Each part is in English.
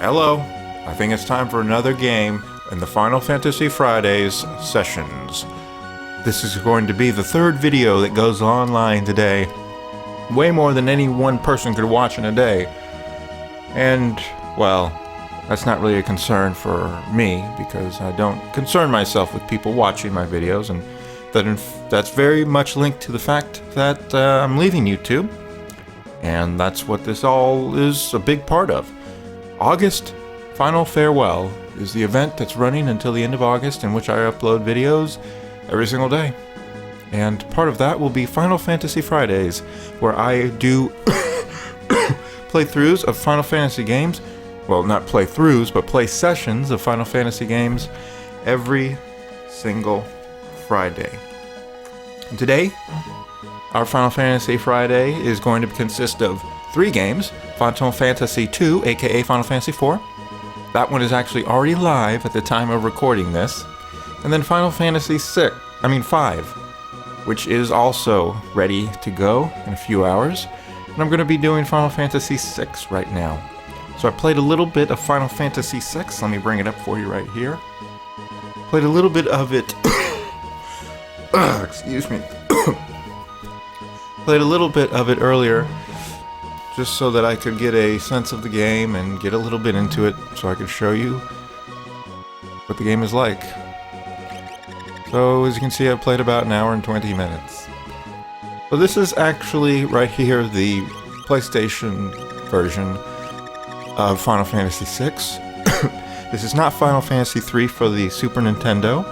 Hello, I think it's time for another game in the Final Fantasy Fridays sessions. This is going to be the third video that goes online today. Way more than any one person could watch in a day. And, well, that's not really a concern for me because I don't concern myself with people watching my videos, and that's very much linked to the fact that I'm leaving YouTube. And that's what this all is a big part of. August Final Farewell is the event that's running until the end of August, in which I upload videos every single day. And part of that will be Final Fantasy Fridays, where I do playthroughs of Final Fantasy games. Well, not playthroughs, but play sessions of Final Fantasy games every single Friday. And today, our Final Fantasy Friday is going to consist of 3 games. Final Fantasy II, aka Final Fantasy IV. That one is actually already live at the time of recording this. And then Final Fantasy V, which is also ready to go in a few hours. And I'm going to be doing Final Fantasy VI right now. So I played a little bit of Final Fantasy VI. Let me bring it up for you right here. Played a little bit of it. Excuse me. Played a little bit of it earlier, just so that I could get a sense of the game and get a little bit into it so I could show you what the game is like. So as you can see, I've played about an hour and 20 minutes. So this is actually right here the PlayStation version of Final Fantasy VI. This is not Final Fantasy III for the Super Nintendo.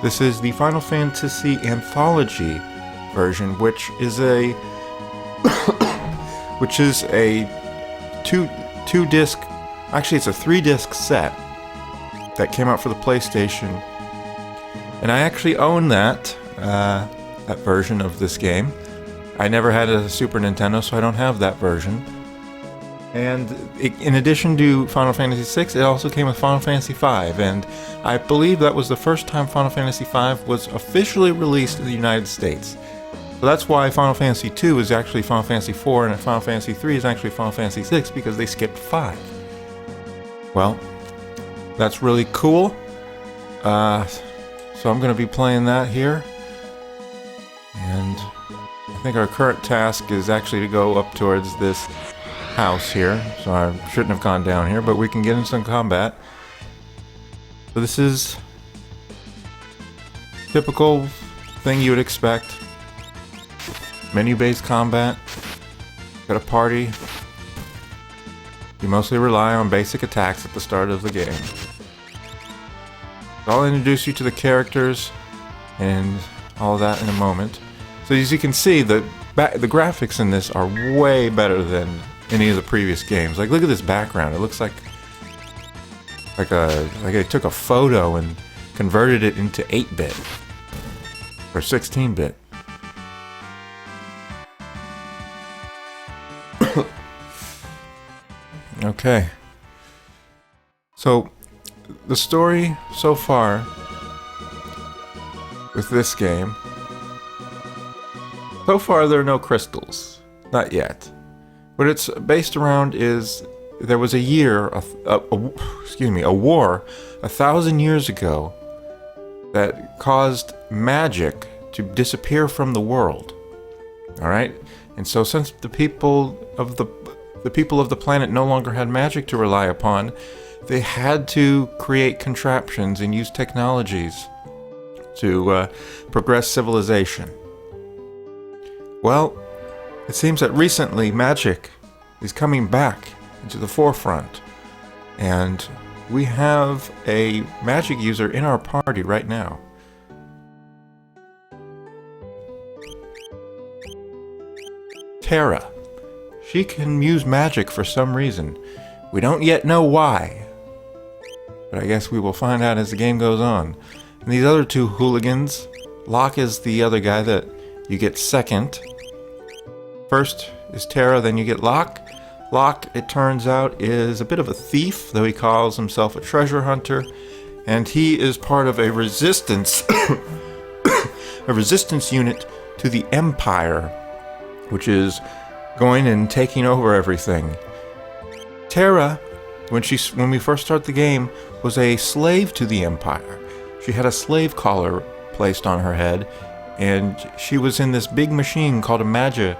This is the Final Fantasy Anthology version, which is a two disc, actually it's a 3-disc set that came out for the PlayStation, and I actually own that version of this game. I never had a Super Nintendo, so I don't have that version. And in addition to Final Fantasy VI, it also came with Final Fantasy V, and I believe that was the first time Final Fantasy V was officially released in the United States. So that's why Final Fantasy II is actually Final Fantasy IV, and Final Fantasy III is actually Final Fantasy VI, because they skipped 5. Well, that's really cool. So I'm going to be playing that here. And I think our current task is actually to go up towards this house here. So I shouldn't have gone down here, but we can get into some combat. So this is typical thing you would expect. Menu-based combat. Got a party. You mostly rely on basic attacks at the start of the game. I'll introduce you to the characters and all of that in a moment. So as you can see, the graphics in this are way better than any of the previous games. Like, look at this background. It looks like they took a photo and converted it into 8-bit or 16-bit. Okay, so the story so far with this game, so far there are no crystals, not yet. What it's based around is there was a war 1,000 years ago that caused magic to disappear from the world. All right, and so since the people of the planet no longer had magic to rely upon, they had to create contraptions and use technologies to progress civilization. Well, it seems that recently magic is coming back into the forefront, and we have a magic user in our party right now. Terra. She can use magic for some reason. We don't yet know why, but I guess we will find out as the game goes on. And these other 2 hooligans, Locke is the other guy that you get second. First is Terra, then you get Locke. Locke, it turns out, is a bit of a thief, though he calls himself a treasure hunter, and he is part of a resistance a resistance unit to the Empire, which is going and taking over everything. Terra, when we first start the game, was a slave to the Empire. She had a slave collar placed on her head, and she was in this big machine called a magia.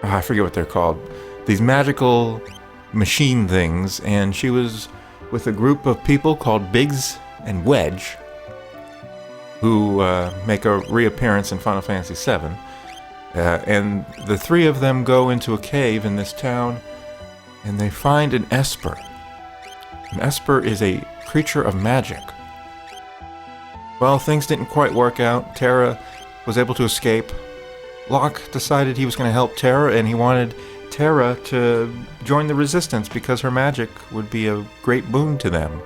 I forget what they're called. These magical machine things, and she was with a group of people called Biggs and Wedge, who make a reappearance in Final Fantasy VII. And the three of them go into a cave in this town, and they find an Esper. An Esper is a creature of magic. Well, things didn't quite work out. Terra was able to escape. Locke decided he was going to help Terra, and he wanted Terra to join the Resistance because her magic would be a great boon to them.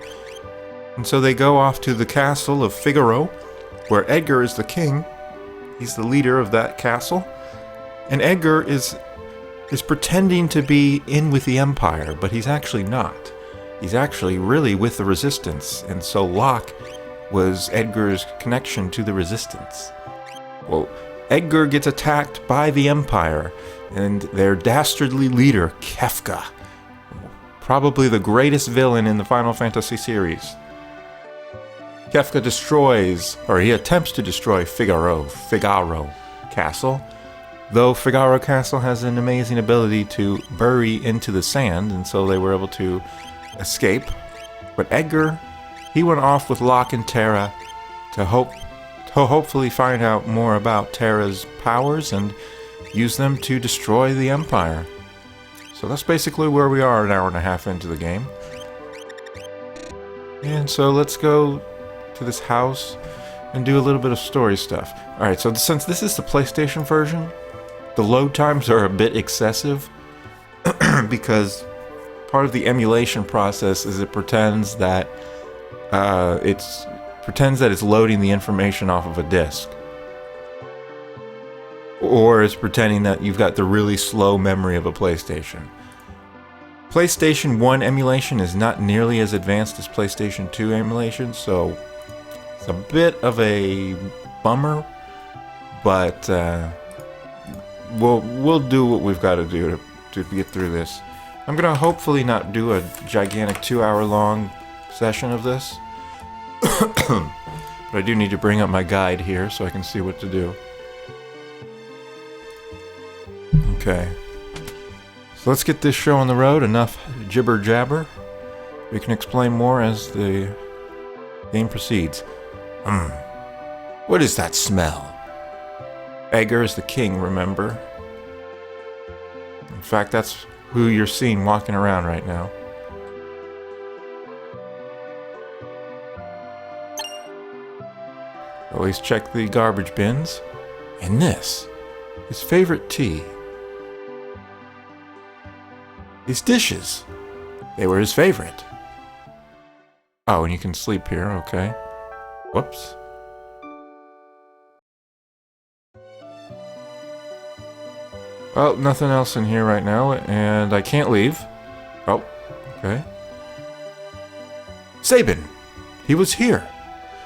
And so they go off to the castle of Figaro, where Edgar is the king. He's the leader of that castle. And Edgar is pretending to be in with the Empire, but he's actually not. He's actually really with the Resistance, and so Locke was Edgar's connection to the Resistance. Well, Edgar gets attacked by the Empire, and their dastardly leader, Kefka. Probably the greatest villain in the Final Fantasy series. Kefka he attempts to destroy Figaro Castle, though Figaro Castle has an amazing ability to bury into the sand, and so they were able to escape. But Edgar, he went off with Locke and Terra to hopefully find out more about Terra's powers and use them to destroy the Empire. So that's basically where we are, an hour and a half into the game. And so let's go to this house and do a little bit of story stuff. Alright, so since this is the PlayStation version, the load times are a bit excessive because part of the emulation process is it pretends that it's loading the information off of a disk. Or it's pretending that you've got the really slow memory of a PlayStation. PlayStation 1 emulation is not nearly as advanced as PlayStation 2 emulation, so it's a bit of a bummer, but we'll do what we've got to do to get through this. I'm gonna hopefully not do a gigantic 2-hour-long session of this, but I do need to bring up my guide here so I can see what to do. Okay, so let's get this show on the road. Enough jibber jabber. We can explain more as the game proceeds. What is that smell? Edgar is the king, remember? In fact, that's who you're seeing walking around right now. Always check the garbage bins. And this, his favorite tea. His dishes, they were his favorite. Oh, and you can sleep here, okay. Whoops. Well, nothing else in here right now, and I can't leave. Oh, okay. Sabin! He was here!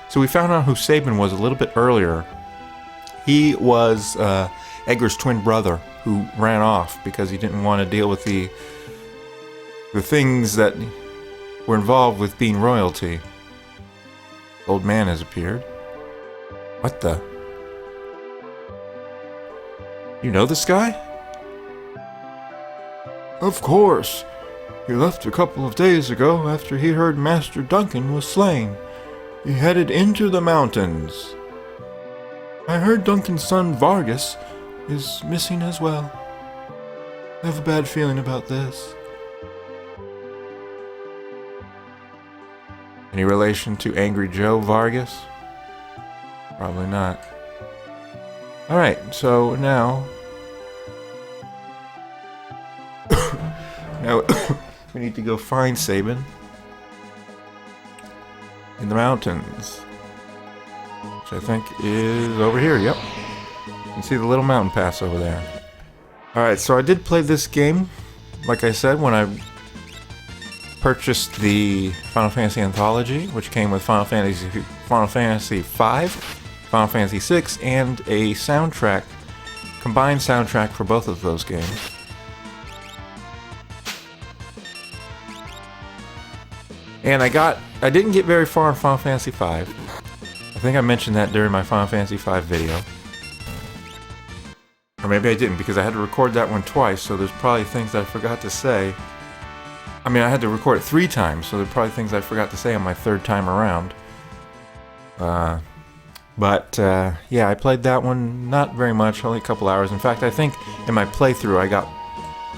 So we found out who Sabin was a little bit earlier. He was Edgar's twin brother who ran off because he didn't want to deal with the things that were involved with being royalty. Old man has appeared. What the? You know this guy? Of course. He left a couple of days ago after he heard Master Duncan was slain. He headed into the mountains. I heard Duncan's son Vargas is missing as well. I have a bad feeling about this. Any relation to Angry Joe Vargas? Probably not. Alright, so now we need to go find Sabin in the mountains, which I think is over here. Yep, you can see the little mountain pass over there. Alright, so I did play this game, like I said, when I purchased the Final Fantasy Anthology, which came with Final Fantasy V, Final Fantasy VI, and a soundtrack combined soundtrack for both of those games. And I didn't get very far in Final Fantasy V. I think I mentioned that during my Final Fantasy V video. Or maybe I didn't, because I had to record that one twice, so there's probably things that I forgot to say. I mean, I had to record it 3 times, so there's probably things I forgot to say on my 3rd time around. Yeah, I played that one not very much, only a couple hours. In fact, I think in my playthrough,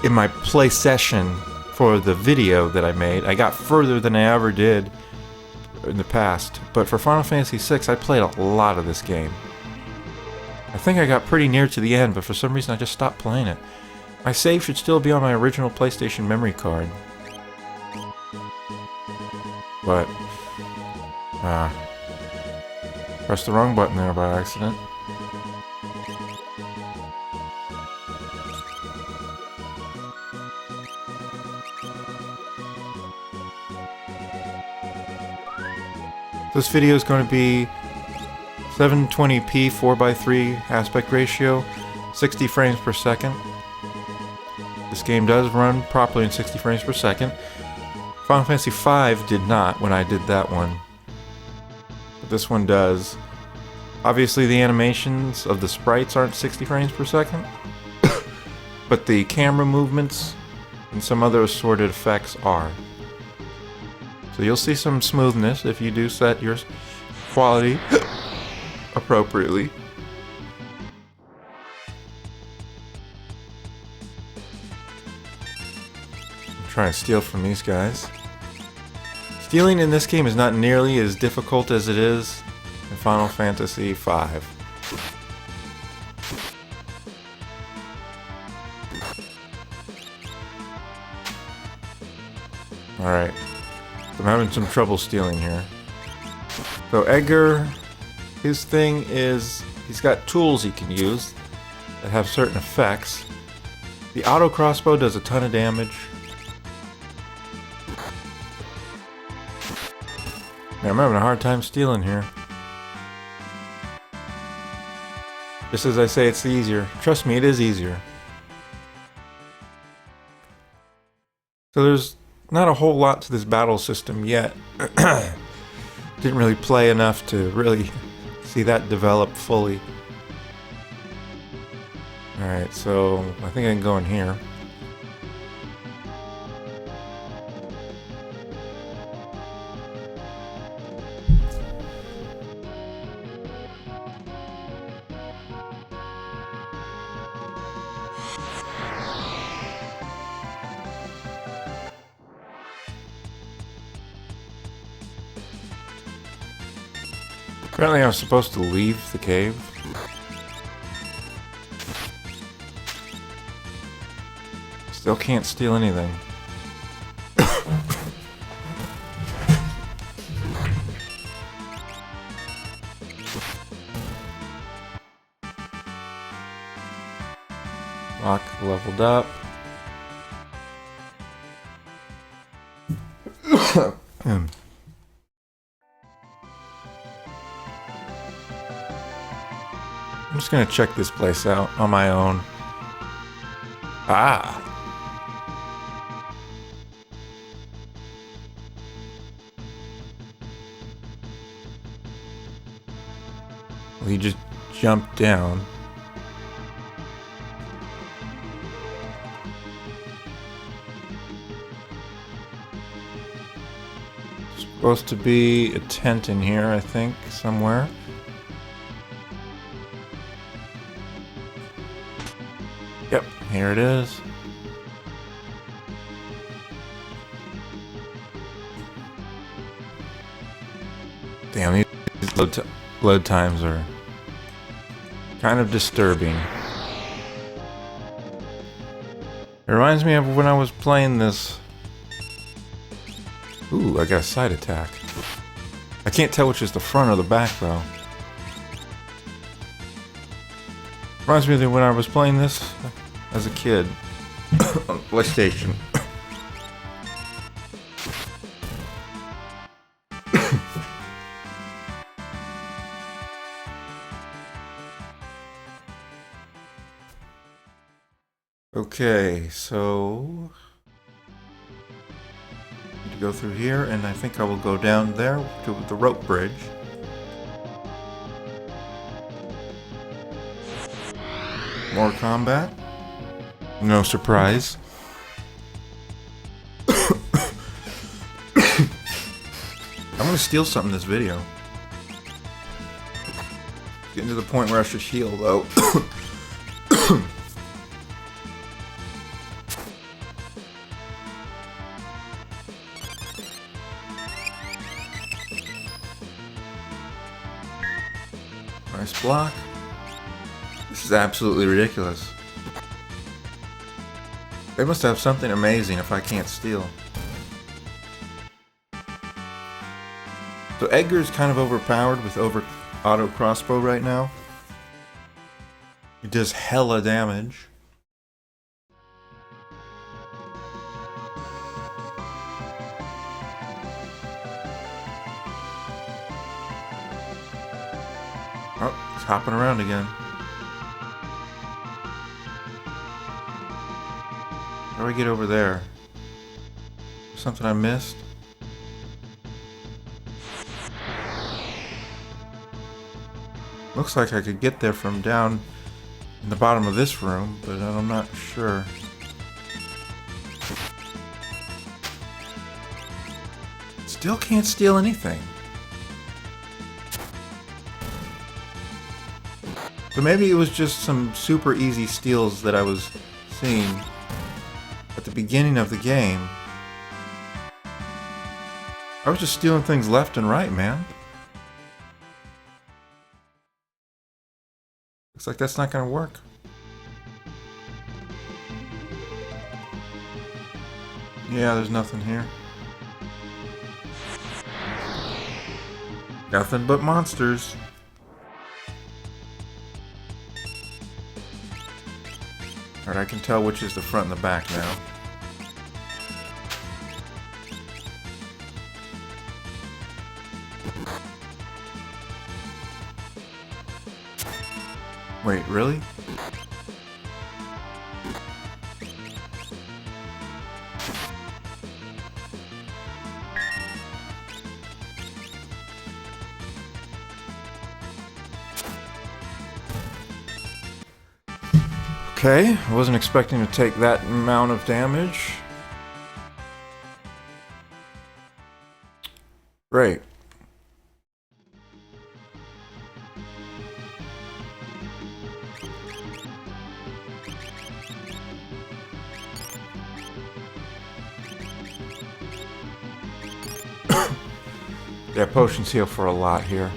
in my play session for the video that I made, I got further than I ever did in the past. But for Final Fantasy VI, I played a lot of this game. I think I got pretty near to the end, but for some reason I just stopped playing it. My save should still be on my original PlayStation memory card. But, pressed the wrong button there by accident. This video is going to be 720p 4:3 aspect ratio, 60 frames per second. This game does run properly in 60 frames per second. Final Fantasy V did not when I did that one. But this one does. Obviously the animations of the sprites aren't 60 frames per second. But the camera movements and some other assorted effects are. So you'll see some smoothness if you do set your quality appropriately. I'm trying to steal from these guys. Stealing in this game is not nearly as difficult as it is in Final Fantasy V. Alright. I'm having some trouble stealing here. So Edgar, his thing is, he's got tools he can use that have certain effects. The auto crossbow does a ton of damage. Man, I'm having a hard time stealing here. Just as I say, it's easier. Trust me, it is easier. So there's not a whole lot to this battle system yet. Didn't really play enough to really see that develop fully. Alright, so I think I can go in here. Apparently I was supposed to leave the cave. Still can't steal anything. Lock leveled up. I'm just gonna check this place out on my own. Ah! Well, he just jumped down. Supposed to be a tent in here, I think, somewhere. Yep, here it is. Damn, these load times are kind of disturbing. It reminds me of when I was playing this. Ooh, I got a side attack. I can't tell which is the front or the back, though. Reminds me of when I was playing this as a kid on PlayStation. Okay, so need to go through here, and I think I will go down there to the rope bridge. More combat. No surprise. I'm gonna steal something in this video. Getting to the point where I should heal, though. Nice block. This is absolutely ridiculous. They must have something amazing if I can't steal. So Edgar's kind of overpowered with auto crossbow right now. It does hella damage. Oh, it's hopping around again. How do I get over there? Something I missed? Looks like I could get there from down in the bottom of this room, but I'm not sure. Still can't steal anything. So maybe it was just some super easy steals that I was seeing at the beginning of the game. I was just stealing things left and right, man. Looks like that's not gonna work. Yeah, there's nothing here. Nothing but monsters. Alright, I can tell which is the front and the back now. Wait, really? Okay, I wasn't expecting to take that amount of damage. Great. Yeah, potions heal for a lot here.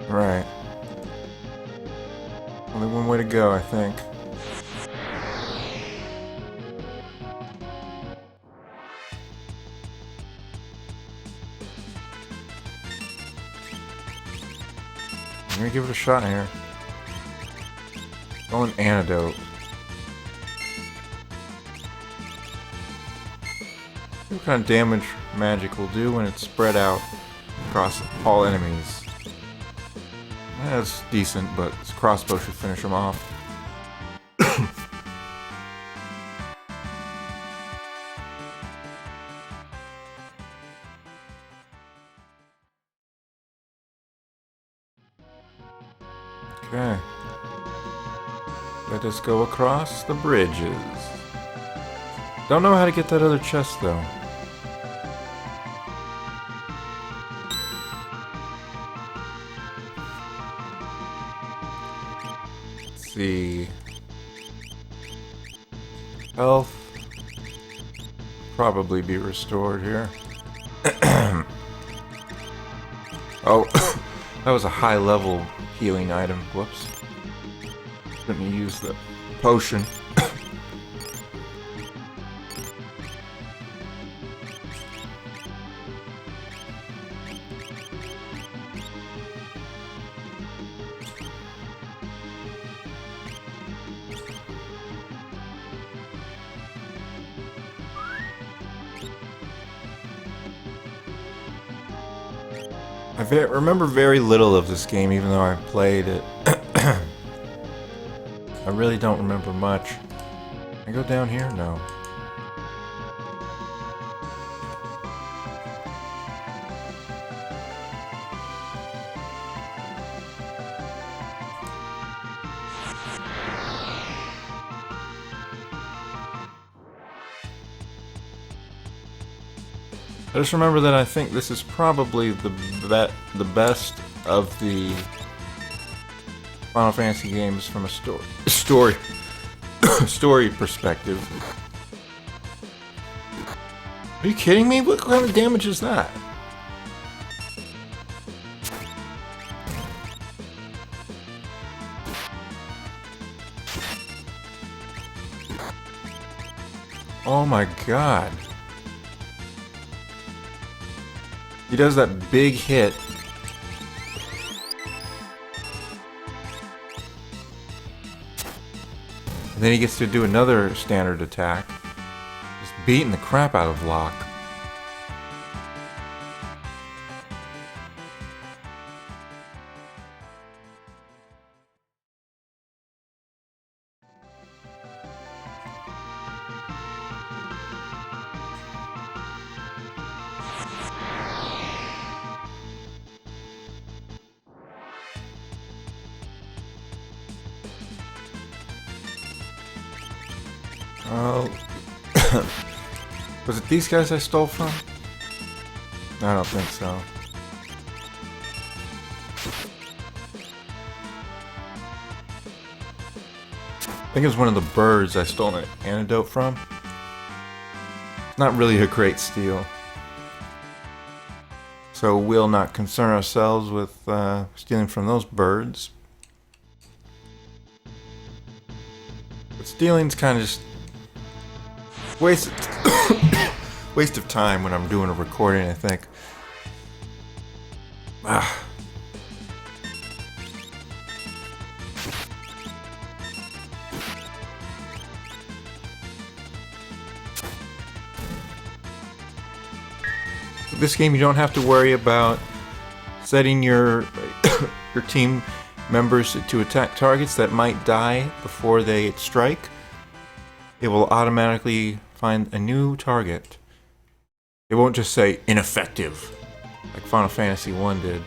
Right. Only one way to go, I think. I'm gonna give it a shot here. Oh, an antidote. What kind of damage magic will do when it's spread out across all enemies? That's decent, but this crossbow should finish them off. Okay. Let us go across the bridges. Don't know how to get that other chest, though. Let's see. Health. Probably be restored here. Oh, that was a high-level healing item. Whoops. Couldn't use the potion. remember very little of this game, even though I played it. I really don't remember much. Can I go down here? No. I just remember that I think this is probably the best of the Final Fantasy games from a story perspective. Are you kidding me? What kind of damage is that? Oh my god. He does that big hit. And then he gets to do another standard attack. Just beating the crap out of Locke. Oh. Was it these guys I stole from? I don't think so. I think it was one of the birds I stole an antidote from. It's not really a great steal. So we'll not concern ourselves with stealing from those birds. But stealing's kind of just waste of time when I'm doing a recording, I think. This game, you don't have to worry about setting your your team members to attack targets that might die before they strike. It will automatically find a new target. It won't just say ineffective, like Final Fantasy I did.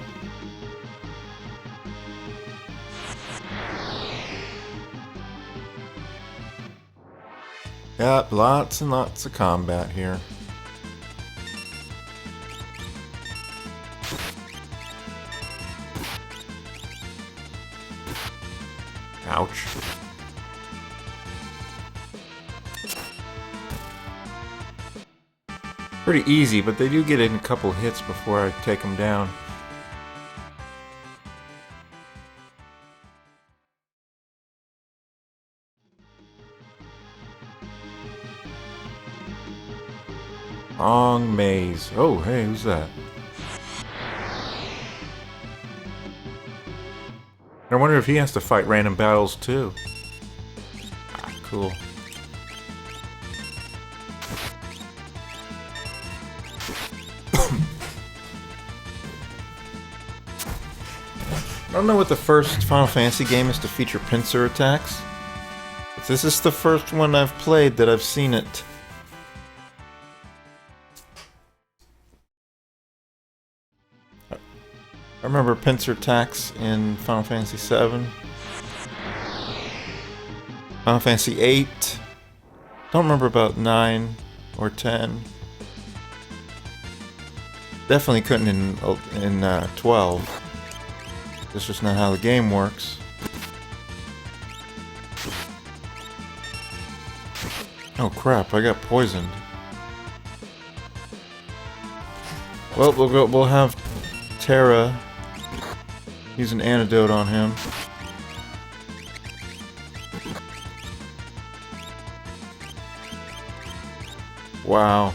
Yep, lots and lots of combat here. Ouch. Pretty easy, but they do get in a couple hits before I take them down. Long maze. Oh, hey, who's that? I wonder if he has to fight random battles too. Ah, cool. I don't know what the first Final Fantasy game is to feature pincer attacks. But this is the first one I've played that I've seen it. I remember pincer attacks in Final Fantasy VII. Final Fantasy VIII. Don't remember about 9 or 10. Definitely couldn't in 12. That's just not how the game works. Oh crap, I got poisoned. Well, we'll have Terra use an antidote on him. Wow.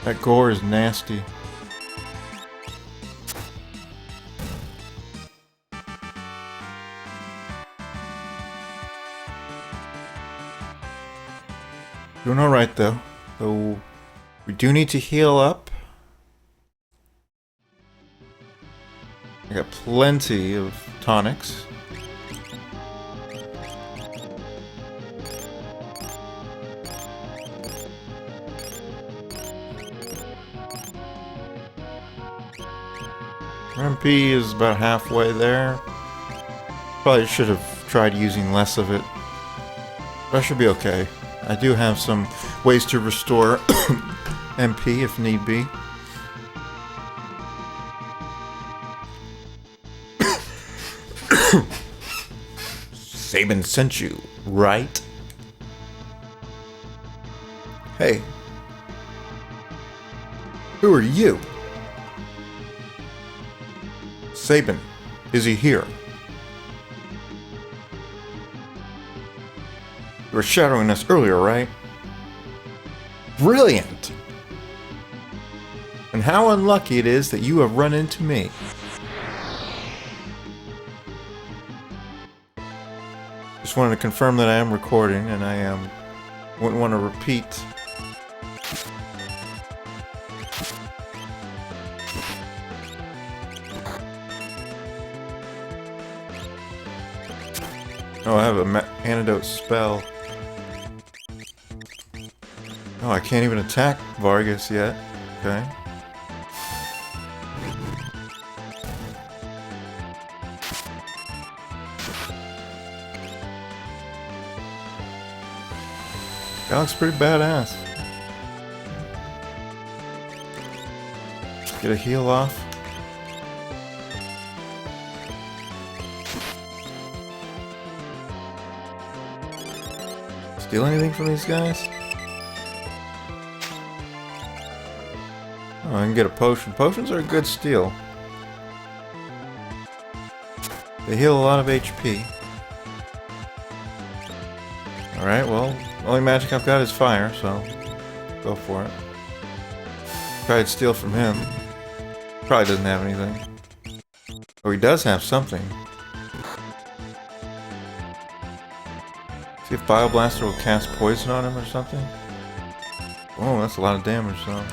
That gore is nasty. Doing alright though. So We do need to heal up. I got plenty of tonics. MP is about halfway there. Probably should have tried using less of it. But I should be okay. I do have some ways to restore MP if need be. Sabin sent you, right? Hey. Who are you? Sabin, is he here? You were shadowing us earlier, right? Brilliant! And how unlucky it is that you have run into me. Just wanted to confirm that I am recording, and I wouldn't want to repeat. Oh, I have an antidote spell. Oh, I can't even attack Vargas yet. Okay. That looks pretty badass. Get a heal off. Steal anything from these guys? Oh, I can get a potion. Potions are a good steal. They heal a lot of HP. Alright, well, the only magic I've got is fire, so go for it. Probably steal from him. Probably doesn't have anything. Oh, he does have something. See if Bioblaster will cast poison on him or something? Oh, that's a lot of damage, though.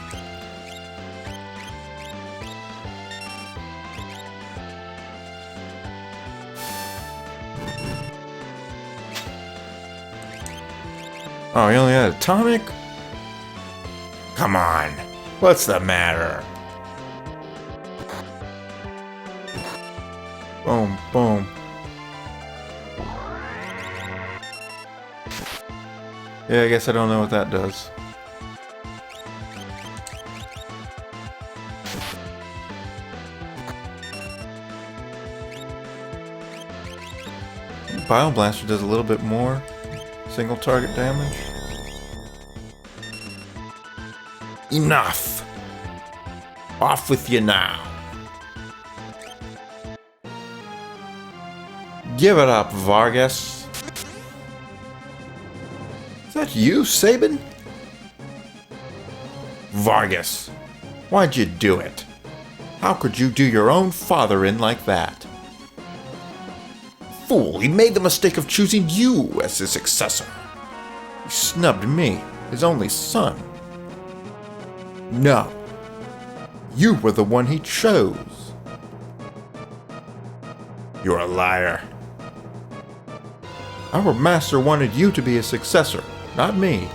Oh, he only had a tonic? Come on. What's the matter? Boom, boom. Yeah, I guess I don't know what that does. Bioblaster does a little bit more. Single target damage. Enough! Off with you now. Give it up, Vargas. Is that you, Sabin? Vargas, why'd you do it? How could you do your own father in like that? Fool, he made the mistake of choosing you as his successor. He snubbed me, his only son. No, you were the one he chose. You're a liar. Our master wanted you to be his successor, not me.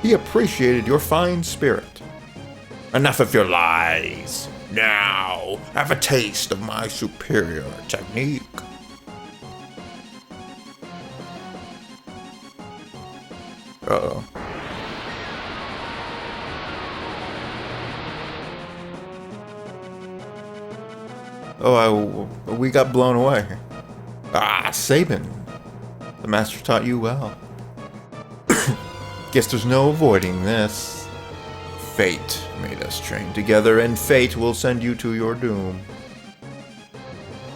He appreciated your fine spirit. Enough of your lies. Now, have a taste of my superior technique. Uh-oh. Oh, we got blown away. Ah, Sabin. The master taught you well. Guess there's no avoiding this. Fate made us train together, and fate will send you to your doom.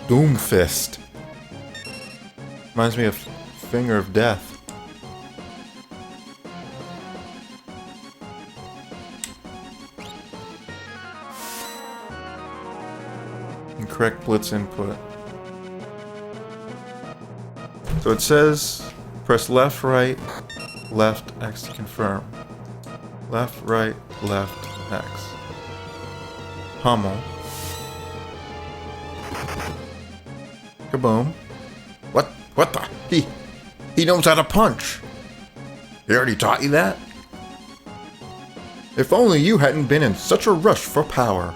Doomfist. Reminds me of Finger of Death. Incorrect blitz input. So it says press left, right, left, X to confirm. Left, right, left, X. Hummel. Kaboom. What the? He knows how to punch. He already taught you that? If only you hadn't been in such a rush for power.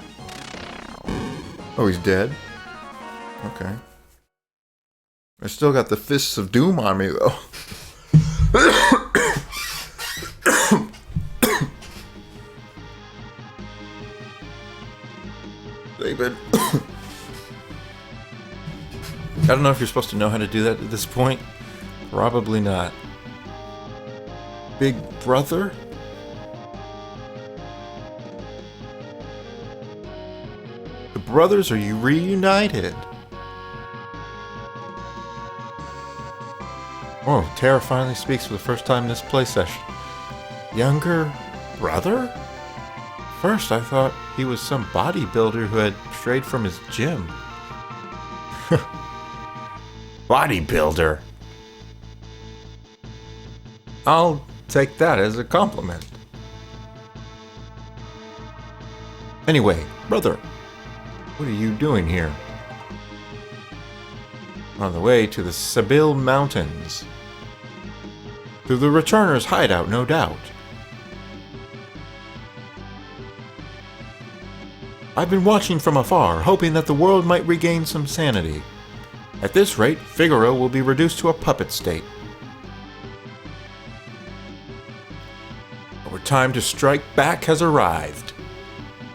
Oh, he's dead? Okay. I still got the Fists of Doom on me, though. David. I don't know if you're supposed to know how to do that at this point. Probably not. Big brother? The brothers are reunited. Oh, Terra finally speaks for the first time in this play session. Younger brother? First, I thought he was some bodybuilder who had strayed from his gym. Bodybuilder? I'll take that as a compliment. Anyway, brother, what are you doing here? On the way to the Sibyl Mountains. To the Returner's hideout, no doubt. I've been watching from afar, hoping that the world might regain some sanity. At this rate, Figaro will be reduced to a puppet state. Our time to strike back has arrived.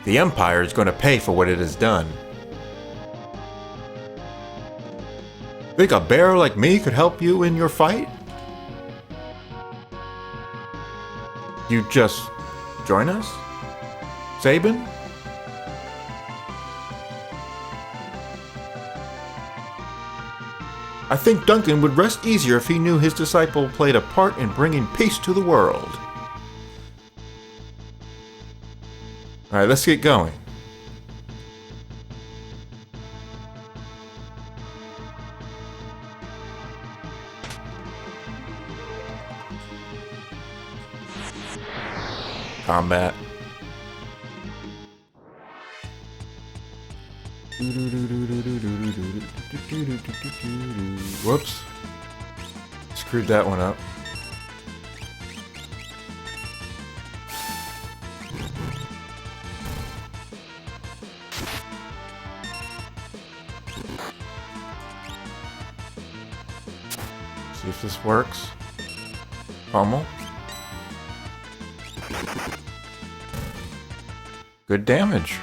The Empire is going to pay for what it has done. Think a bear like me could help you in your fight? You just join us? Sabin? I think Duncan would rest easier if he knew his disciple played a part in bringing peace to the world. Alright, let's get going. Combat. Whoops. Screwed that one up. See if this works. Pummel. Good damage.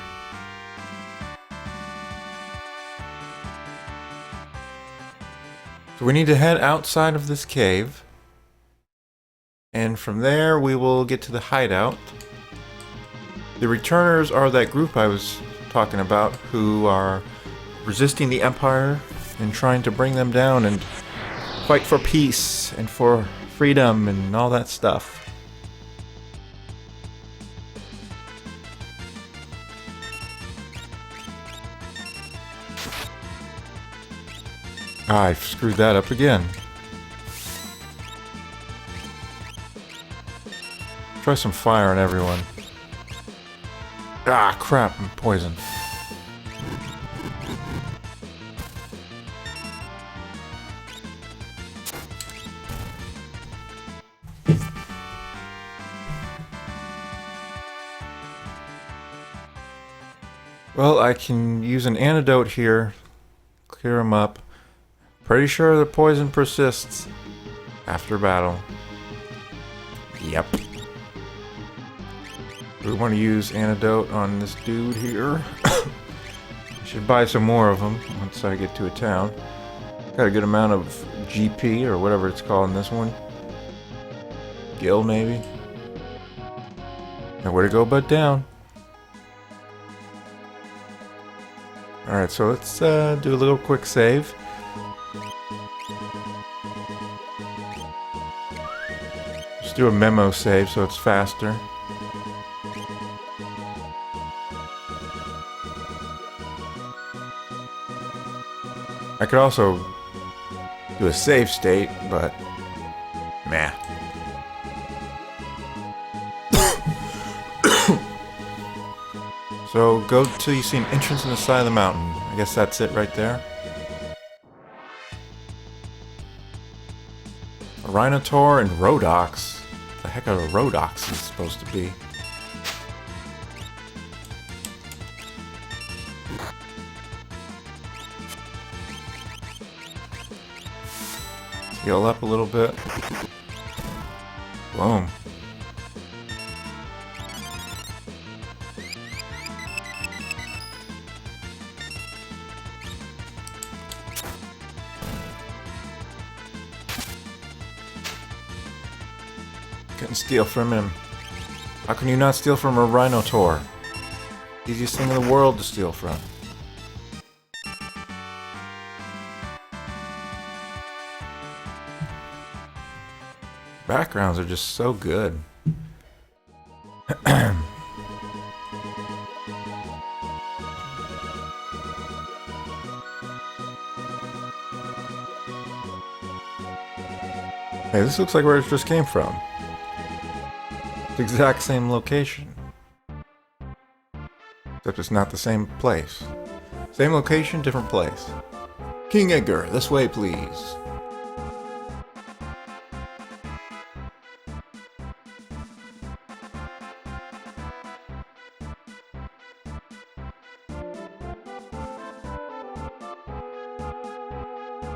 So we need to head outside of this cave. And from there we will get to the hideout. The Returners are that group I was talking about who are resisting the Empire and trying to bring them down and fight for peace and for freedom and all that stuff. I screwed that up again. Try some fire on everyone. Ah, crap, I'm poisoned. Well, I can use an antidote here. Clear them up. Pretty sure the poison persists after battle. Yep. We want to use antidote on this dude here. Should buy some more of them once I get to a town. Got a good amount of GP or whatever it's called in this one. Gil maybe. Now where to go but down. Alright, so let's do a little quick save. Just do a memo save so it's faster. I could also do a save state, but meh. So go till you see an entrance in the side of the mountain. I guess that's it right there. A Rhinotaur and Rhodox. What the heck are a Rhodox is supposed to be? Heal up a little bit. Boom. Couldn't steal from him. How can you not steal from a Rhinotaur? Easiest thing in the world to steal from. Backgrounds are just so good. Hey, this looks like where it just came from. It's the exact same location. Except it's not the same place. Same location, different place. King Edgar, this way please.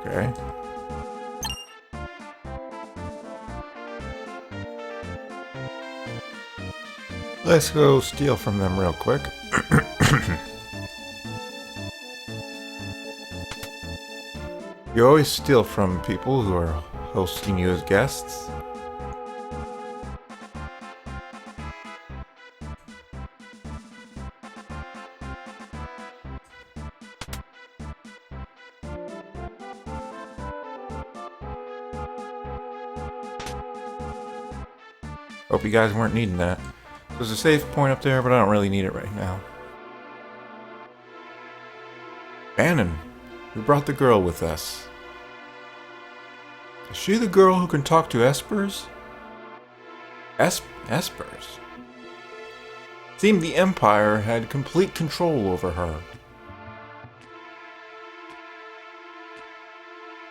Okay. Let's go steal from them real quick. You always steal from people who are hosting you as guests. Hope you guys weren't needing that. There's a save point up there, but I don't really need it right now. Bannon, we brought the girl with us. Is she the girl who can talk to espers? Espers? Seemed the Empire had complete control over her.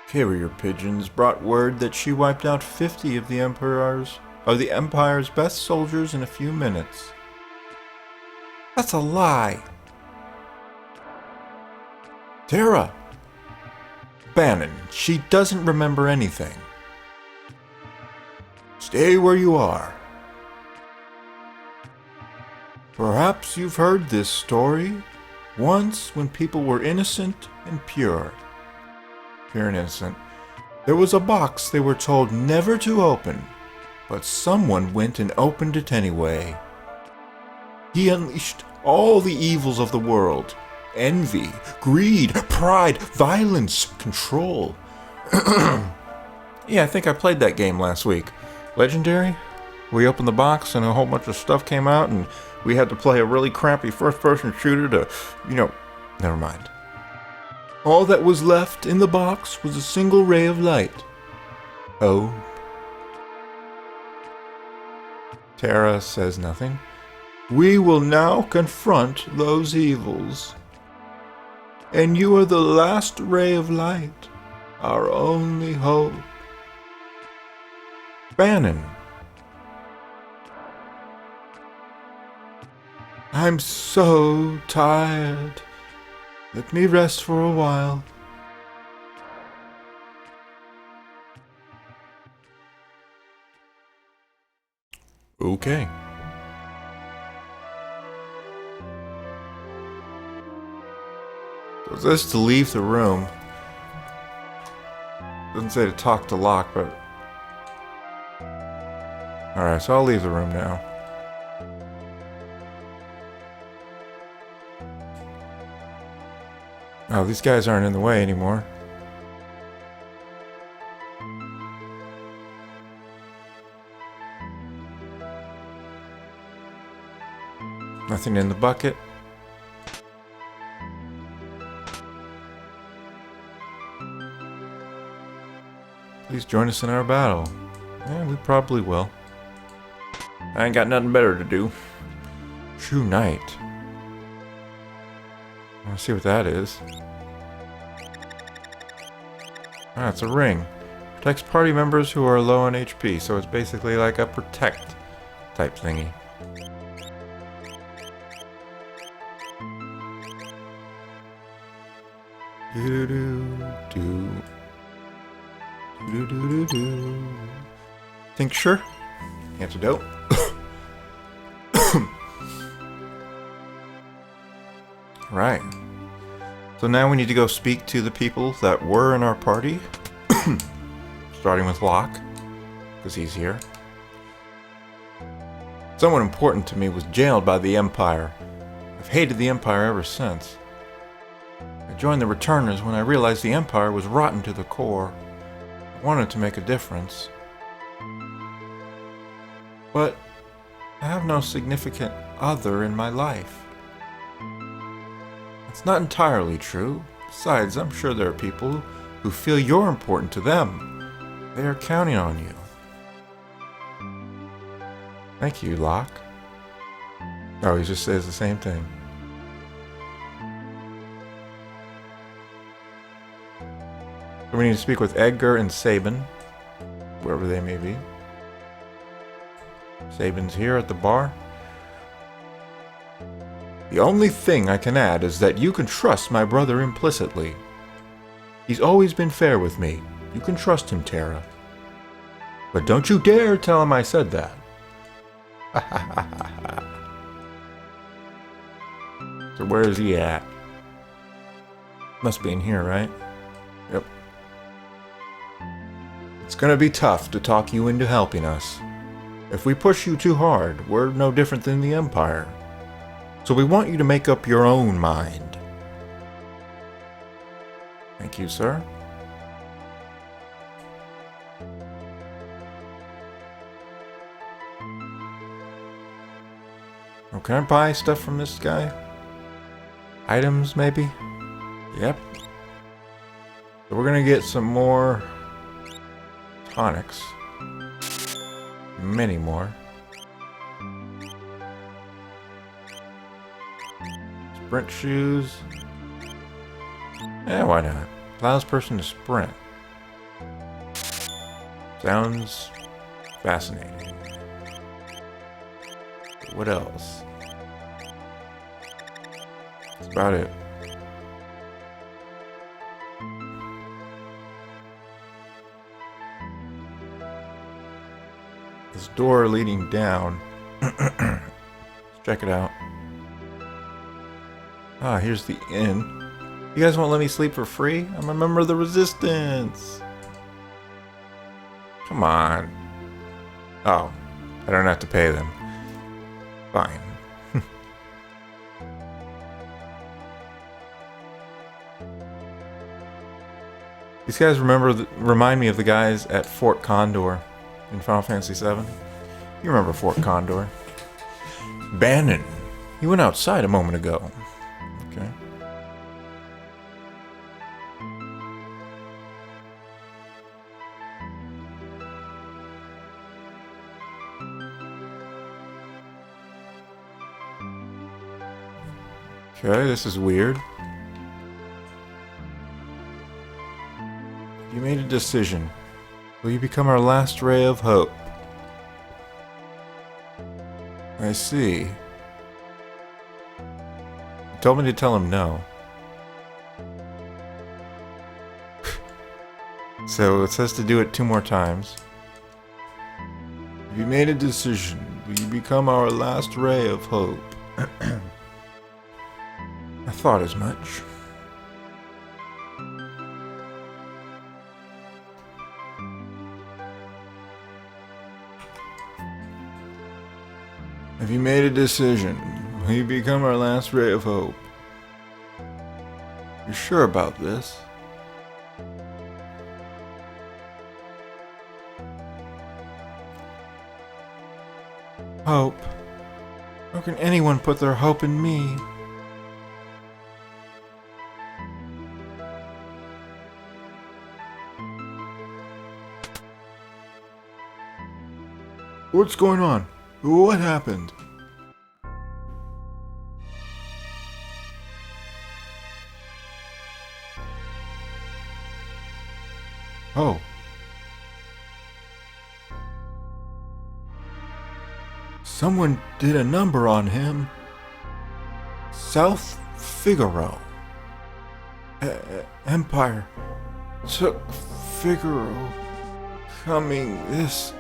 Carrier pigeons brought word that she wiped out 50 of the Empire's best soldiers in a few minutes. That's a lie. Terra! Bannon, she doesn't remember anything. Stay where you are. Perhaps you've heard this story. Once, when people were innocent and pure. Pure and innocent. There was a box they were told never to open. But someone went and opened it anyway. He unleashed all the evils of the world. Envy, greed, pride, violence, control. Yeah, I think I played that game last week. Legendary? We opened the box and a whole bunch of stuff came out and we had to play a really crappy first-person shooter to, never mind. All that was left in the box was a single ray of light. Oh. Terra says nothing. We will now confront those evils. And you are the last ray of light, our only hope. Bannon. I'm so tired. Let me rest for a while. Okay. So this is to leave the room. Doesn't say to talk to Locke, but... Alright, so I'll leave the room now. Oh, these guys aren't in the way anymore. Nothing in the bucket. Please join us in our battle. Yeah, we probably will. I ain't got nothing better to do. True Knight. Let's see what that is. Ah, it's a ring. Protects party members who are low on HP, so it's basically like a protect type thingy. Do do do do do do do. Tincture, antidote. Right. So now we need to go speak to the people that were in our party. Starting with Locke, because he's here. Someone important to me was jailed by the Empire. I've hated the Empire ever since. I joined the Returners when I realized the Empire was rotten to the core. I wanted to make a difference. But I have no significant other in my life. It's not entirely true. Besides, I'm sure there are people who feel you're important to them. They are counting on you. Thank you, Locke. Oh, he just says the same thing. So we need to speak with Edgar and Sabin, wherever they may be. Sabin's here at the bar. The only thing I can add is that you can trust my brother implicitly. He's always been fair with me. You can trust him, Tara. But don't you dare tell him I said that. So where is he at? Must be in here, right? Yep. It's gonna be tough to talk you into helping us. If we push you too hard, we're no different than the Empire. So we want you to make up your own mind. Thank you, sir. Oh, can I buy stuff from this guy? Items, maybe? Yep. So we're gonna get some more tonics. Many more. Sprint shoes. Yeah, why not? Allows person to sprint. Sounds fascinating. What else? That's about it. This door leading down. Let's check it out. Ah, here's the inn. You guys won't let me sleep for free? I'm a member of the Resistance. Come on. Oh, I don't have to pay them. Fine. These guys remind me of the guys at Fort Condor in Final Fantasy VII. You remember Fort Condor? Bannon. He went outside a moment ago. Okay. Okay, this is weird. You made a decision. Will you become our last ray of hope? I see. You told me to tell him no. So it says to do it 2 more times. You made a decision. Will you become our last ray of hope? I thought as much. Have you made a decision? Will you become our last ray of hope? You're sure about this? Hope? How can anyone put their hope in me? What's going on? What happened? Oh. Someone did a number on him. South Figaro. Empire took Figaro. Coming this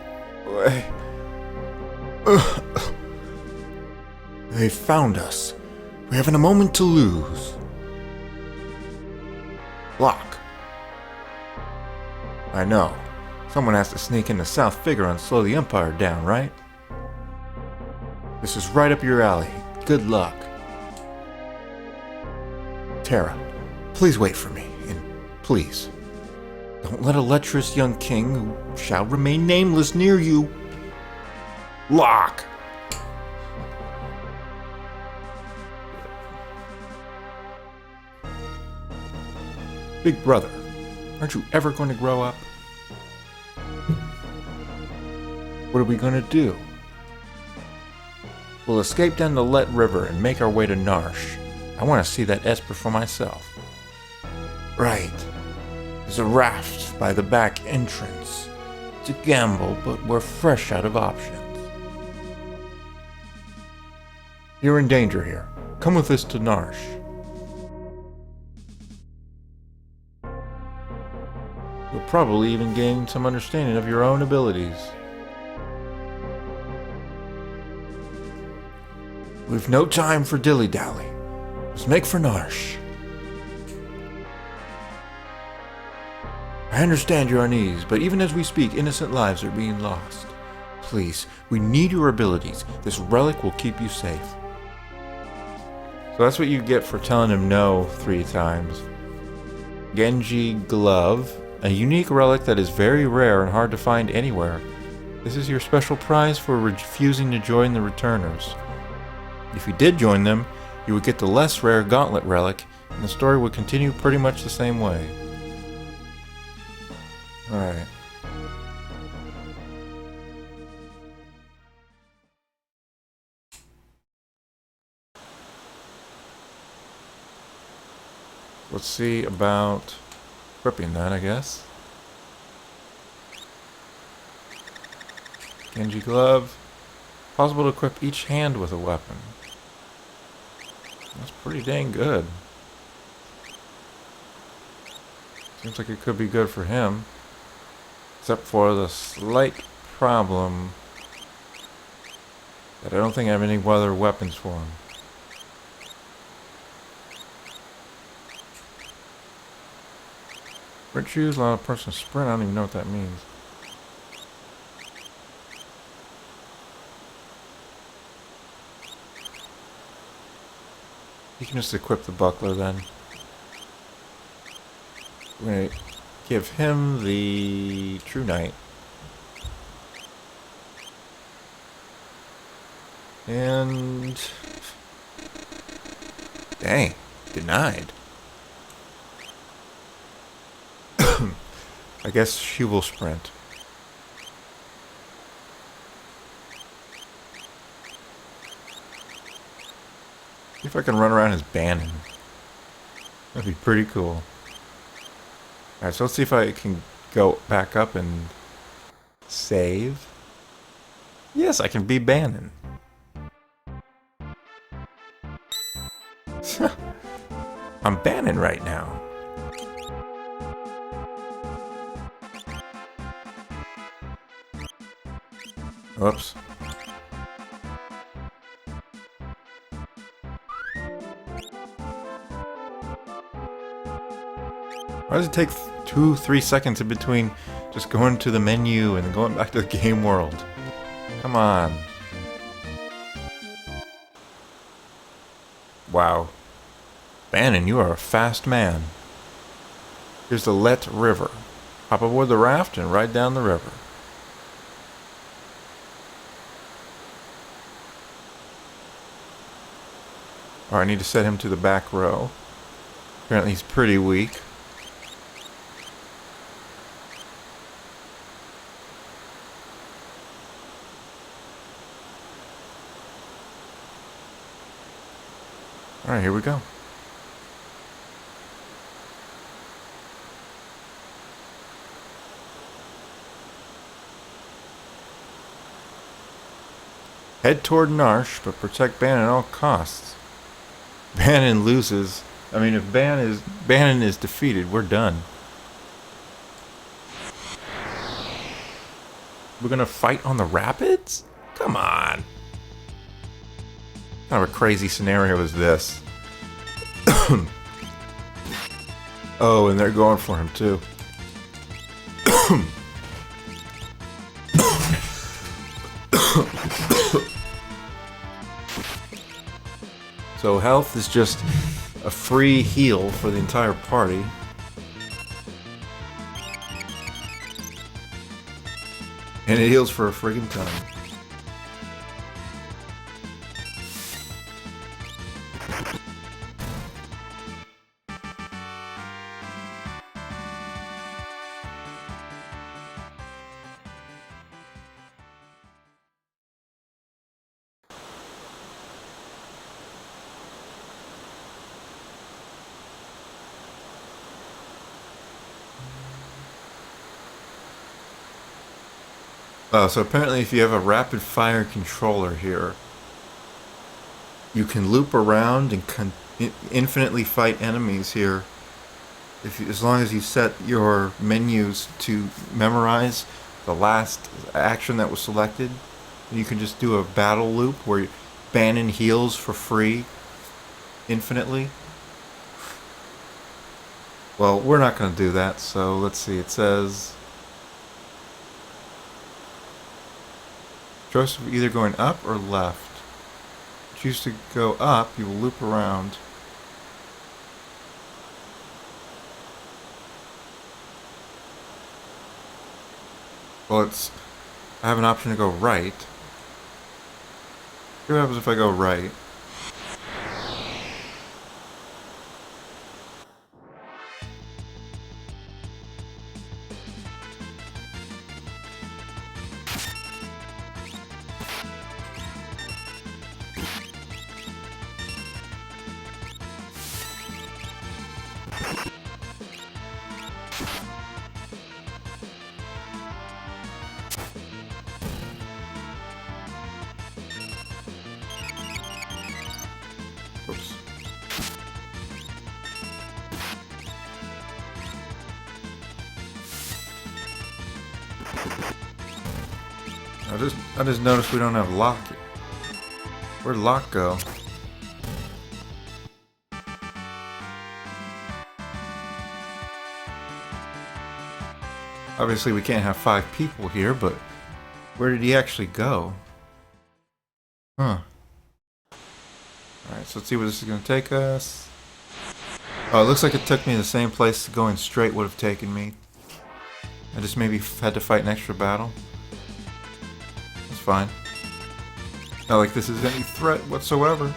way. They found us. We haven't a moment to lose. Lock. I know. Someone has to sneak into South Figaro and slow the Empire down, right? This is right up your alley. Good luck. Terra, please wait for me, and please, don't let a lecherous young king who shall remain nameless near you. Lock! Big brother, aren't you ever going to grow up? What are we going to do? We'll escape down the Let River and make our way to Narsh. I want to see that Esper for myself. Right. There's a raft by the back entrance. It's a gamble, but we're fresh out of options. You're in danger here. Come with us to Narsh. You'll probably even gain some understanding of your own abilities. We've no time for dilly-dally. Let's make for Narsh. I understand you're uneasy, but even as we speak, innocent lives are being lost. Please, we need your abilities. This relic will keep you safe. So that's what you get for telling him no 3 times. Genji Glove, a unique relic that is very rare and hard to find anywhere. This is your special prize for refusing to join the Returners. If you did join them, you would get the less rare Gauntlet relic, and the story would continue pretty much the same way. Alright. Let's see about equipping that, I guess. Genji Glove. Possible to equip each hand with a weapon. That's pretty dang good. Seems like it could be good for him. Except for the slight problem that I don't think I have any other weapons for him. Sprint shoes allow a person to sprint. I don't even know what that means. You can just equip the buckler then. We're going to give him the True Knight. And... dang, denied. I guess she will sprint. See if I can run around as Bannon. That'd be pretty cool. Alright, so let's see if I can go back up and save. Yes, I can be Bannon. I'm Bannon right now. Whoops. Why does it take 2-3 seconds in between just going to the menu and going back to the game world? Come on. Wow. Bannon, you are a fast man. Here's the Let River. Hop aboard the raft and ride down the river. Oh, I need to set him to the back row. Apparently he's pretty weak. Alright, here we go. Head toward Narsh, but protect Ban at all costs. Bannon loses. I mean, if Bannon is defeated, we're done. We're gonna fight on the rapids? Come on. What kind of a crazy scenario is this? Oh, and they're going for him too. So health is just a free heal for the entire party. And it heals for a friggin' time. So apparently if you have a rapid fire controller here, you can loop around and infinitely fight enemies here. As long as you set your menus to memorize the last action that was selected, you can just do a battle loop where Bannon heals for free infinitely. Well, we're not going to do that, so let's see. It says choice of either going up or left. Choose to go up, you will loop around. Well, I have an option to go right. What happens if I go right? Oops. I just noticed we don't have lock. Where'd lock go? Obviously we can't have 5 people here, but where did he actually go? Huh. Alright, so let's see where this is going to take us. Oh, it looks like it took me the same place going straight would have taken me. I just maybe had to fight an extra battle. That's fine. Not like this is any threat whatsoever.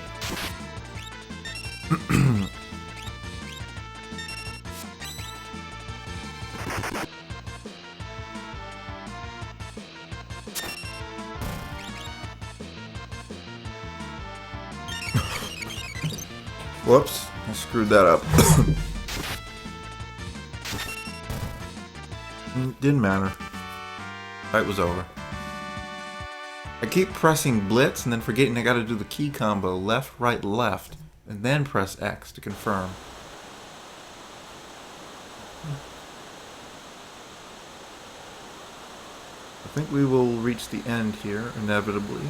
Whoops, I screwed that up. Didn't matter. Fight was over. I keep pressing blitz and then forgetting I gotta do the key combo left, right, left, and then press X to confirm. I think we will reach the end here, inevitably.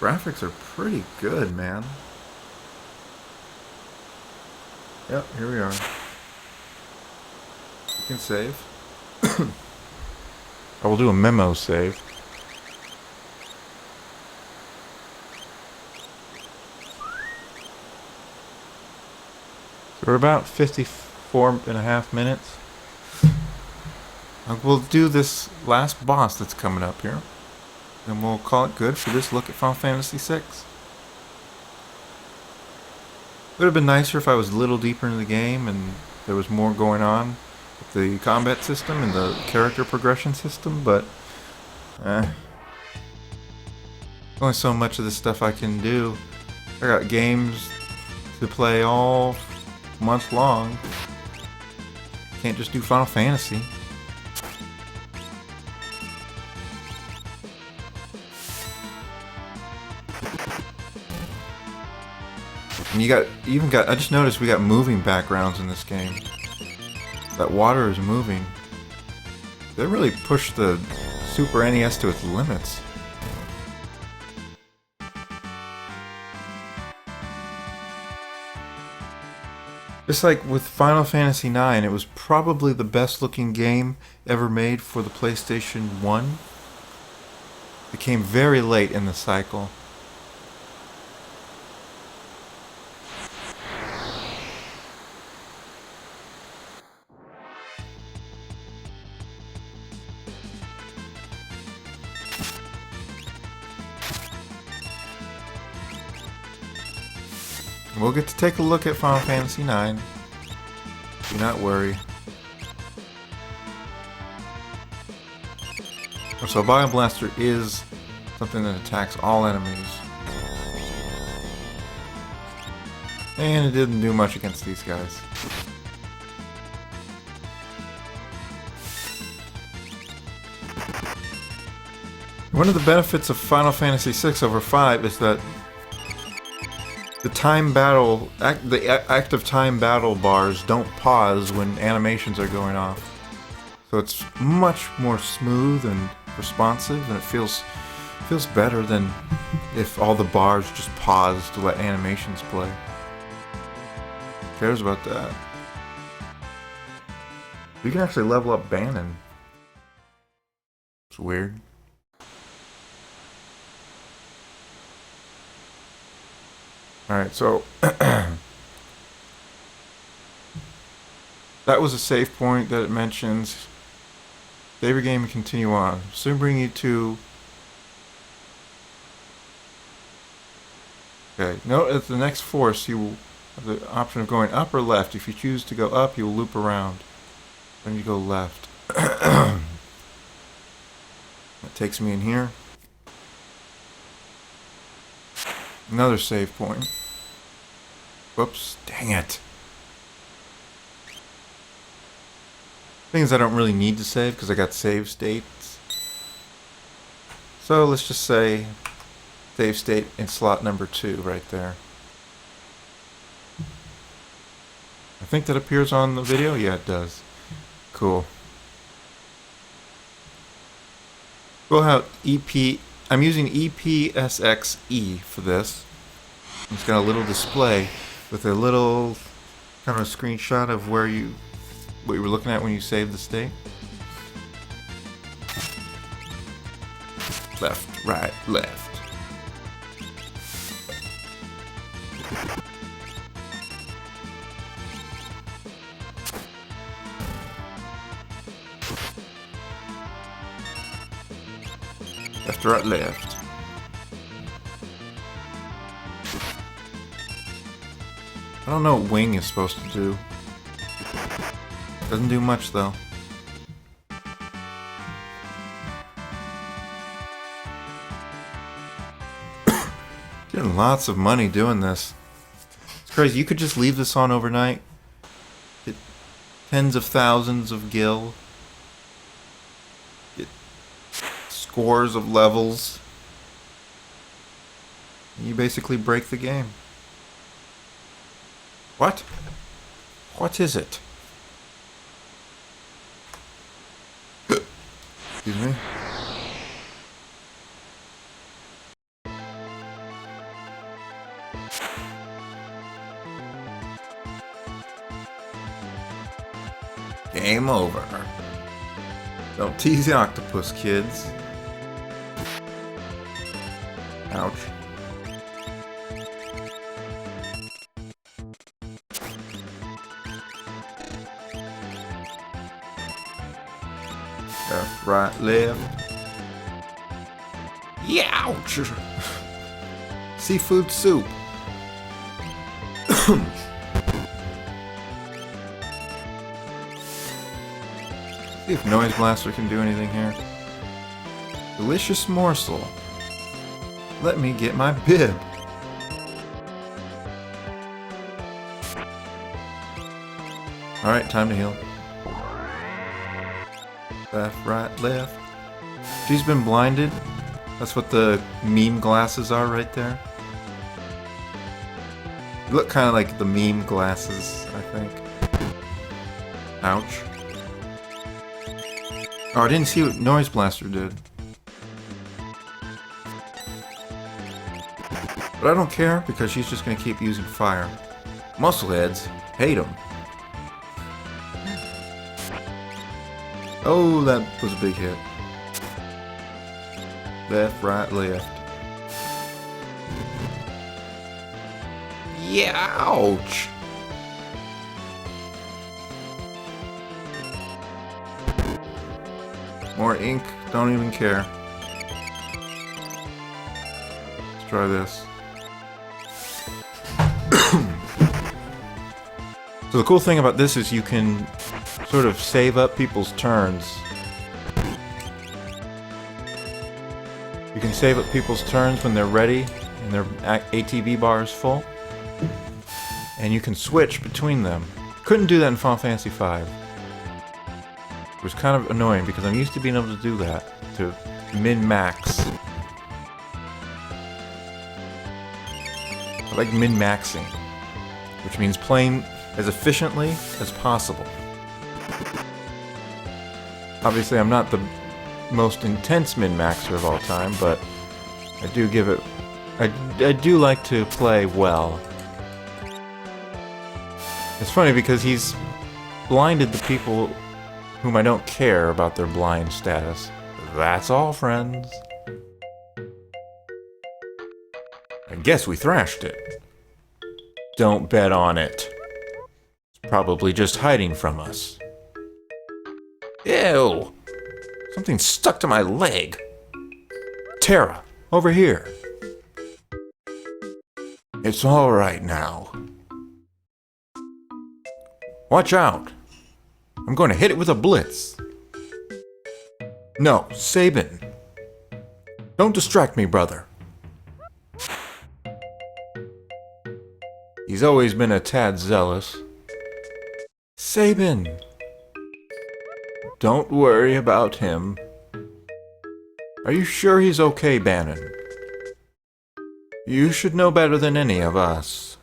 Graphics are pretty good, man. Yep, here we are. You can save. I will do a memo save. So we're about 54.5 minutes. We'll do this last boss that's coming up here. And we'll call it good for this look at Final Fantasy VI. It would have been nicer if I was a little deeper into the game and there was more going on with the combat system and the character progression system, but only so much of this stuff I can do. I got games to play all month long. Can't just do Final Fantasy. And you even got, I just noticed we got moving backgrounds in this game. That water is moving. They really pushed the Super NES to its limits. Just like with Final Fantasy IX, it was probably the best looking game ever made for the PlayStation 1. It came very late in the cycle. We'll get to take a look at Final Fantasy IX. Do not worry. So Bio Blaster is something that attacks all enemies. And it didn't do much against these guys. One of the benefits of Final Fantasy VI over 5 is that the active time battle bars don't pause when animations are going off. So it's much more smooth and responsive, and it feels better than if all the bars just pause to let animations play. Who cares about that? You can actually level up Banon. It's weird. Alright, so that was a save point that it mentions. Save your game and continue on. Soon bring you to... Okay, note at the next force you will have the option of going up or left. If you choose to go up, you will loop around. Then you go left. That takes me in here. Another save point. Whoops, dang it. Thing is, I don't really need to save because I got save states. So let's just say save state in slot number 2 right there. I think that appears on the video? Yeah, it does. Cool. We'll have EP. I'm using EPSXE for this. It's got a little display with a little kind of a screenshot of what you were looking at when you saved the state. Left, right, left. Left, right, left. I don't know what wing is supposed to do. Doesn't do much though. Getting lots of money doing this. It's crazy. You could just leave this on overnight. Get tens of thousands of gil. Get scores of levels. You basically break the game. What? What is it? Excuse me. Game over. Don't tease the octopus, kids. Ouch. Left, right, left. Ouch! Seafood soup. See if Noise Blaster can do anything here. Delicious morsel. Let me get my bib. Alright, time to heal. Left, right, left. She's been blinded. That's what the meme glasses are right there. Look kind of like the meme glasses, I think. Ouch. Oh, I didn't see what Noise Blaster did. But I don't care, because she's just going to keep using fire. Muscleheads hate them. Oh, that was a big hit. Left, right, left. Yeah, ouch! More ink, don't even care. Let's try this. So the cool thing about this is you can sort of save up people's turns. You can save up people's turns when they're ready and their ATB bar is full. And you can switch between them. Couldn't do that in Final Fantasy V. It was kind of annoying because I'm used to being able to do that. To min-max. I like min-maxing. Which means playing as efficiently as possible. Obviously, I'm not the most intense min-maxer of all time, but I do give it... I do like to play well. It's funny because he's blinded the people whom I don't care about their blind status. That's all, friends. I guess we thrashed it. Don't bet on it. It's probably just hiding from us. Ew! Something stuck to my leg. Terra, over here. It's all right now. Watch out. I'm going to hit it with a blitz. No, Sabin. Don't distract me, brother. He's always been a tad zealous. Sabin. Don't worry about him. Are you sure he's okay, Bannon? You should know better than any of us.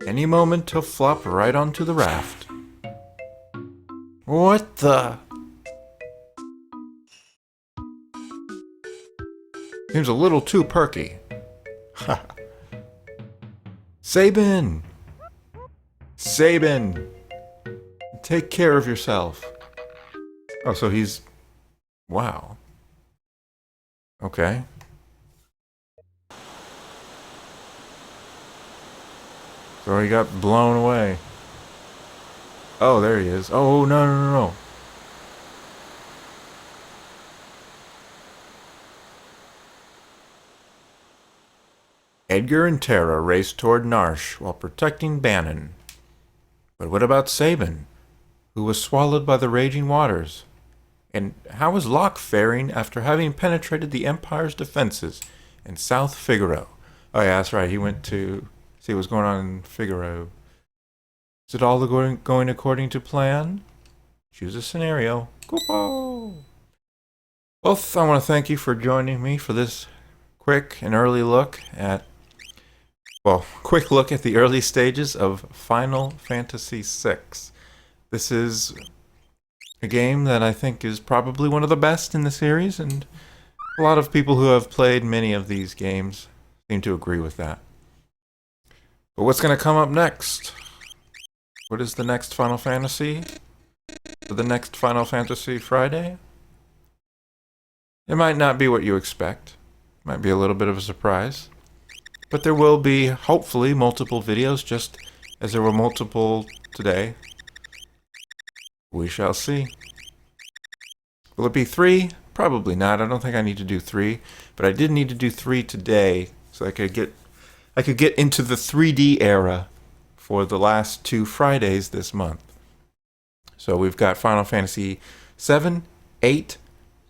Any moment he'll flop right onto the raft. What the? Seems a little too perky. Sabin! Sabin! Take care of yourself. Oh, so he's... Wow. Okay. So he got blown away. Oh, there he is. Oh, no, no, no, no. Edgar and Terra raced toward Narsh while protecting Bannon. But what about Sabin, who was swallowed by the raging waters? And how was Locke faring after having penetrated the Empire's defenses in South Figaro? Oh yeah, that's right, he went to see what's going on in Figaro. Is it all going according to plan? Choose a scenario. Go! Well, I want to thank you for joining me for this quick and early look at... Well, quick look at the early stages of Final Fantasy VI. This is a game that I think is probably one of the best in the series, and a lot of people who have played many of these games seem to agree with that. But what's going to come up next? What is the next Final Fantasy? For the next Final Fantasy Friday? It might not be what you expect. It might be a little bit of a surprise. But there will be, hopefully, multiple videos, just as there were multiple today. We shall see. Will it be 3? Probably not. I don't think I need to do 3. But I did need to do 3 today, so I could get into the 3D era for the last 2 Fridays this month. So we've got Final Fantasy VII, 8,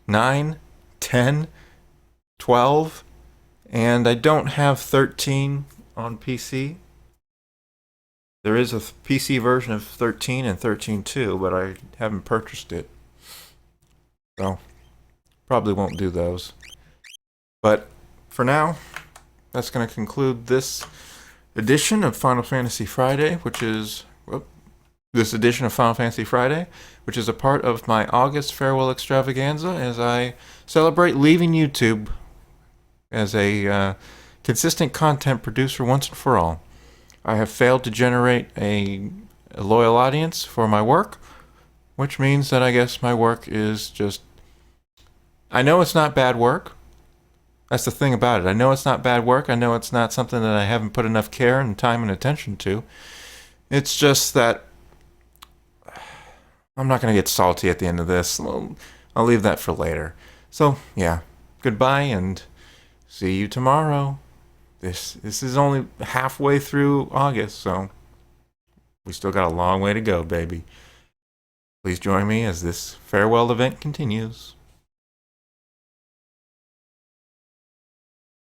9, 10, 12, and I don't have 13 on PC. There is a PC version of 13 and 13.2, but I haven't purchased it. So, probably won't do those. But for now, that's going to conclude this edition of Final Fantasy Friday, which is this edition of Final Fantasy Friday, which is a part of my August farewell extravaganza as I celebrate leaving YouTube as a consistent content producer once and for all. I have failed to generate a loyal audience for my work, which means that I guess my work is just... I know it's not bad work. That's the thing about it. I know it's not bad work. I know it's not something that I haven't put enough care and time and attention to. It's just that I'm not going to get salty at the end of this. I'll leave that for later. So, yeah. Goodbye and see you tomorrow. This is only halfway through August, so we still got a long way to go, baby. Please join me as this farewell event continues.